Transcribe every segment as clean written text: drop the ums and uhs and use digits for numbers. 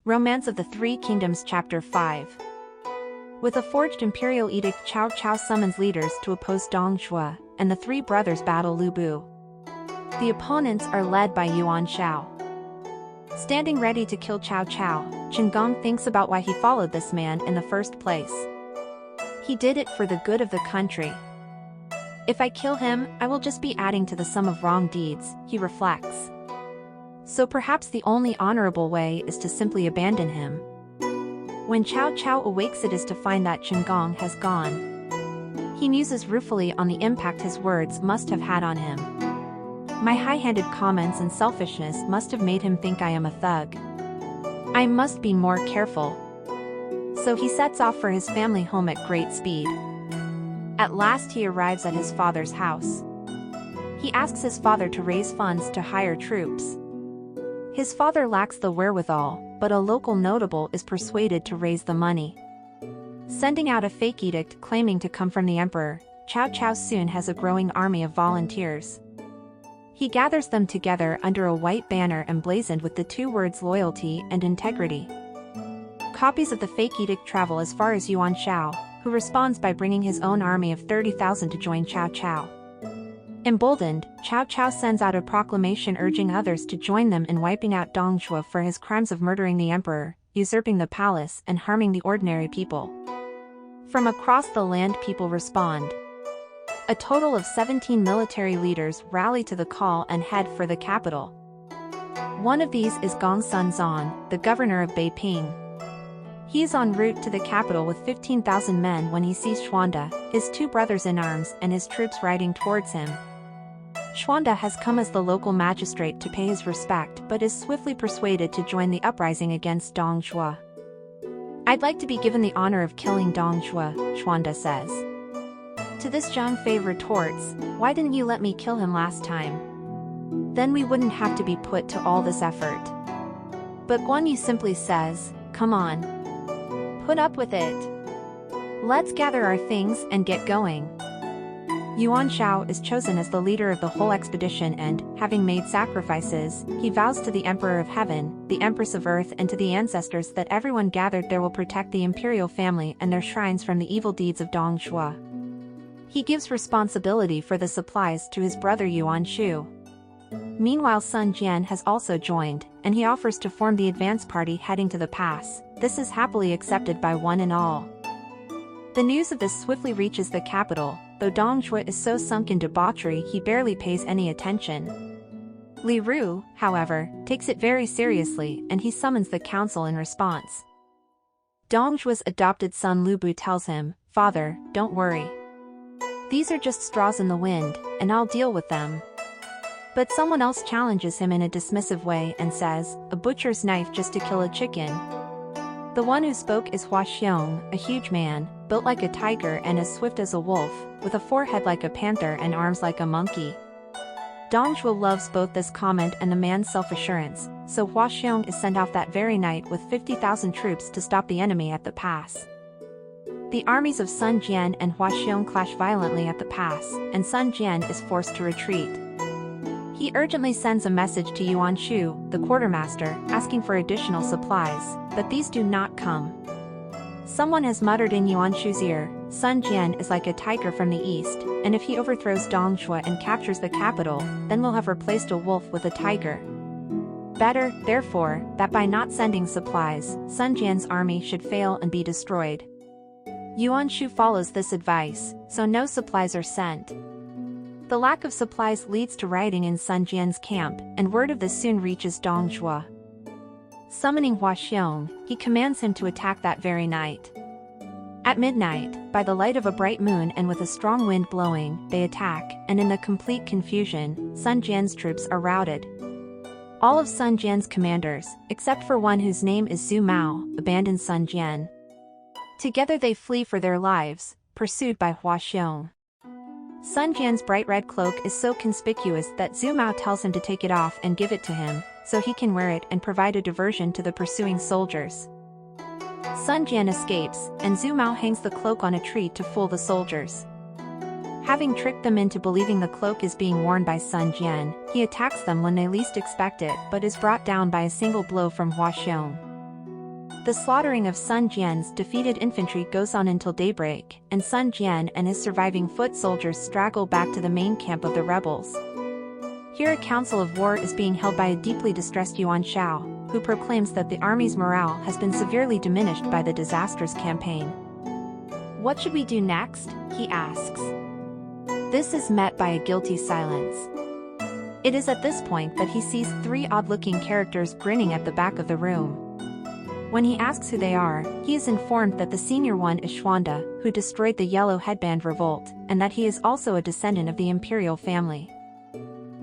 Romance of the Three Kingdoms Chapter 5. With a forged imperial edict, Cao Cao summons leaders to oppose Dong Zhuo, and the three brothers battle Lu Bu. The opponents are led by Yuan Shao. Standing ready to kill Cao Cao, Chen Gong thinks about why he followed this man in the first place. He did it for the good of the country. If I kill him, I will just be adding to the sum of wrong deeds, he reflects. So perhaps the only honorable way is to simply abandon him. When Cao Cao awakes, it is to find that Chen Gong has gone. He muses ruefully on the impact his words must have had on him. My high-handed comments and selfishness must have made him think I am a thug. I must be more careful. So he sets off for his family home at great speed. At last he arrives at his father's house. He asks his father to raise funds to hire troops. His father lacks the wherewithal, but a local notable is persuaded to raise the money. Sending out a fake edict claiming to come from the emperor, Cao Cao soon has a growing army of volunteers. He gathers them together under a white banner emblazoned with the two words loyalty and integrity. Copies of the fake edict travel as far as Yuan Shao, who responds by bringing his own army of 30,000 to join Cao Cao. Emboldened, Cao Cao sends out a proclamation urging others to join them in wiping out Dong Zhuo for his crimes of murdering the emperor, usurping the palace, and harming the ordinary people. From across the land, people respond. A total of 17 military leaders rally to the call and head for the capital. One of these is Gong Sunzan, the governor of Beiping. He is en route to the capital with 15,000 men when he sees Xuanda, his two brothers in arms, and his troops riding towards him. Xuanda has come as the local magistrate to pay his respect but is swiftly persuaded to join the uprising against Dong Zhuo. I'd like to be given the honor of killing Dong Zhuo, Xuanda says. To this Zhang Fei retorts, why didn't you let me kill him last time? Then we wouldn't have to be put to all this effort. But Guan Yu simply says, come on. Put up with it. Let's gather our things and get going. Yuan Shao is chosen as the leader of the whole expedition and, having made sacrifices, he vows to the Emperor of Heaven, the Empress of Earth, and to the ancestors that everyone gathered there will protect the imperial family and their shrines from the evil deeds of Dong Zhuo. He gives responsibility for the supplies to his brother Yuan Shu. Meanwhile, Sun Jian has also joined, and he offers to form the advance party heading to the pass. This is happily accepted by one and all. The news of this swiftly reaches the capital, though Dong Zhuo is so sunk in debauchery he barely pays any attention. Li Ru, however, takes it very seriously and he summons the council in response. Dong Zhuo's adopted son Lu Bu tells him, "Father, don't worry. These are just straws in the wind, and I'll deal with them." But someone else challenges him in a dismissive way and says, "A butcher's knife just to kill a chicken." The one who spoke is Hua Xiong, a huge man, built like a tiger and as swift as a wolf, with a forehead like a panther and arms like a monkey. Dong Zhuo loves both this comment and the man's self-assurance, so Hua Xiong is sent off that very night with 50,000 troops to stop the enemy at the pass. The armies of Sun Jian and Hua Xiong clash violently at the pass, and Sun Jian is forced to retreat. He urgently sends a message to Yuan Shu, the quartermaster, asking for additional supplies, but these do not come. Someone has muttered in Yuan Shu's ear, Sun Jian is like a tiger from the east, and if he overthrows Dong Zhuo and captures the capital, then we'll have replaced a wolf with a tiger. Better, therefore, that by not sending supplies, Sun Jian's army should fail and be destroyed. Yuan Shu follows this advice, so no supplies are sent. The lack of supplies leads to rioting in Sun Jian's camp, and word of this soon reaches Dong Zhuo. Summoning Hua Xiong, he commands him to attack that very night. At midnight, by the light of a bright moon and with a strong wind blowing, they attack, and in the complete confusion, Sun Jian's troops are routed. All of Sun Jian's commanders, except for one whose name is Zhu Mao, abandon Sun Jian. Together they flee for their lives, pursued by Hua Xiong. Sun Jian's bright red cloak is so conspicuous that Zhu Mao tells him to take it off and give it to him, so he can wear it and provide a diversion to the pursuing soldiers. Sun Jian escapes, and Zhu Mao hangs the cloak on a tree to fool the soldiers. Having tricked them into believing the cloak is being worn by Sun Jian, he attacks them when they least expect it but is brought down by a single blow from Hua Xiong. The slaughtering of Sun Jian's defeated infantry goes on until daybreak, and Sun Jian and his surviving foot soldiers straggle back to the main camp of the rebels. Here a council of war is being held by a deeply distressed Yuan Shao, who proclaims that the army's morale has been severely diminished by the disastrous campaign. "What should we do next?" he asks. This is met by a guilty silence. It is at this point that he sees three odd-looking characters grinning at the back of the room. When he asks who they are, he is informed that the senior one is Xuanda, who destroyed the Yellow Headband Revolt, and that he is also a descendant of the imperial family.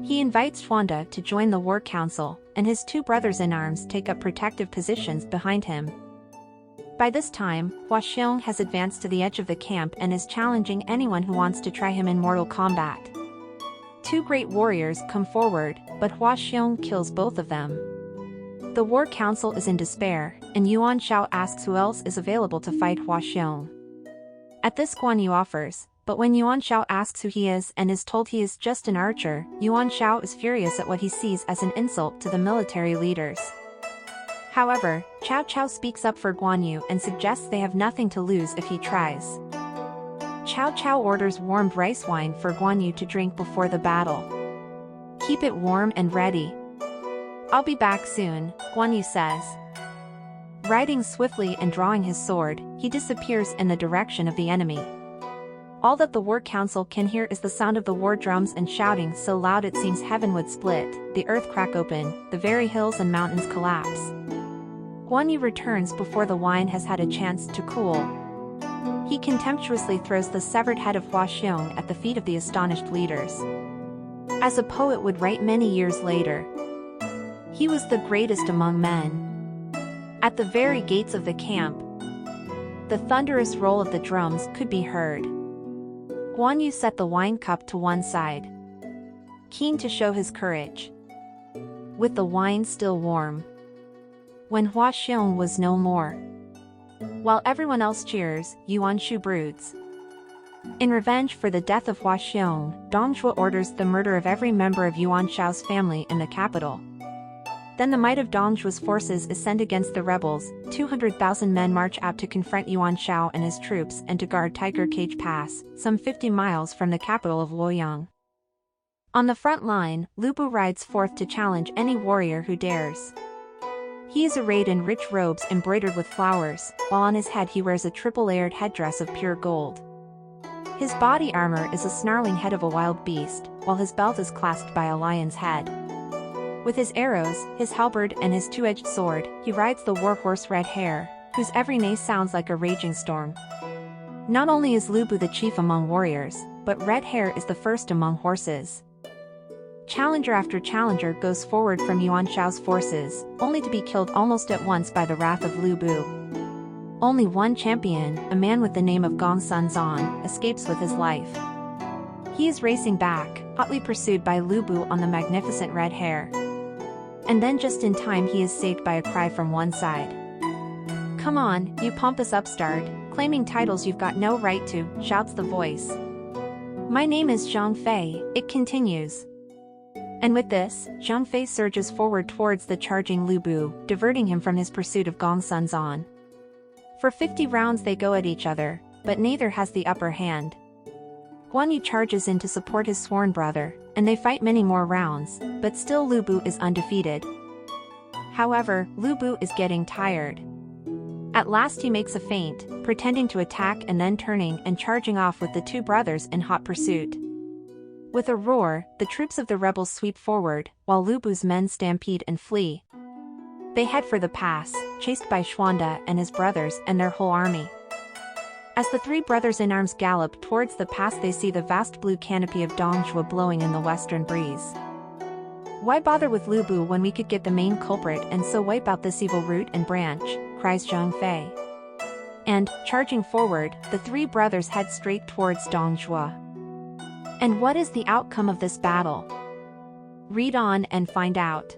He invites Xuanda to join the war council, and his two brothers-in-arms take up protective positions behind him. By this time, Hua Xiong has advanced to the edge of the camp and is challenging anyone who wants to try him in mortal combat. Two great warriors come forward, but Hua Xiong kills both of them. The war council is in despair, and Yuan Shao asks who else is available to fight Hua Xiong. At this Guan Yu offers, but when Yuan Shao asks who he is and is told he is just an archer, Yuan Shao is furious at what he sees as an insult to the military leaders. However, Cao Cao speaks up for Guan Yu and suggests they have nothing to lose if he tries. Cao Cao orders warmed rice wine for Guan Yu to drink before the battle. "Keep it warm and ready. I'll be back soon," Guan Yu says. Riding swiftly and drawing his sword, he disappears in the direction of the enemy. All that the war council can hear is the sound of the war drums and shouting so loud it seems heaven would split, the earth crack open, the very hills and mountains collapse. Guan Yu returns before the wine has had a chance to cool. He contemptuously throws the severed head of Hua Xiong at the feet of the astonished leaders. As a poet would write many years later, "He was the greatest among men." At the very gates of the camp, the thunderous roll of the drums could be heard. Guan Yu set the wine cup to one side, keen to show his courage. With the wine still warm, when Hua Xiong was no more, while everyone else cheers, Yuan Shu broods. In revenge for the death of Hua Xiong, Dong Zhuo orders the murder of every member of Yuan Shao's family in the capital. Then the might of Dong Zhuo's forces is sent against the rebels. 200,000 men march out to confront Yuan Shao and his troops and to guard Tiger Cage Pass, some 50 miles from the capital of Luoyang. On the front line, Lu Bu rides forth to challenge any warrior who dares. He is arrayed in rich robes embroidered with flowers, while on his head he wears a triple-layered headdress of pure gold. His body armor is a snarling head of a wild beast, while his belt is clasped by a lion's head. With his arrows, his halberd and his two-edged sword, he rides the warhorse Red Hair, whose every neigh sounds like a raging storm. Not only is Lu Bu the chief among warriors, but Red Hair is the first among horses. Challenger after challenger goes forward from Yuan Shao's forces, only to be killed almost at once by the wrath of Lu Bu. Only one champion, a man with the name of Gong Sun Zan, escapes with his life. He is racing back, hotly pursued by Lu Bu on the magnificent Red Hair. And then just in time he is saved by a cry from one side. "Come on, you pompous upstart, claiming titles you've got no right to," shouts the voice. "My name is Zhang Fei," it continues. And with this, Zhang Fei surges forward towards the charging Lu Bu, diverting him from his pursuit of Gong Sun Zan. For 50 rounds they go at each other, but neither has the upper hand. Guan Yu charges in to support his sworn brother, and they fight many more rounds, but still Lu Bu is undefeated. However, Lu Bu is getting tired. At last he makes a feint, pretending to attack and then turning and charging off with the two brothers in hot pursuit. With a roar, the troops of the rebels sweep forward, while Lu Bu's men stampede and flee. They head for the pass, chased by Xuanda and his brothers and their whole army. As the three brothers-in-arms gallop towards the pass they see the vast blue canopy of Dong Zhuo blowing in the western breeze. "Why bother with Lu Bu when we could get the main culprit and so wipe out this evil root and branch?" cries Zhang Fei. And, charging forward, the three brothers head straight towards Dong Zhuo. And what is the outcome of this battle? Read on and find out.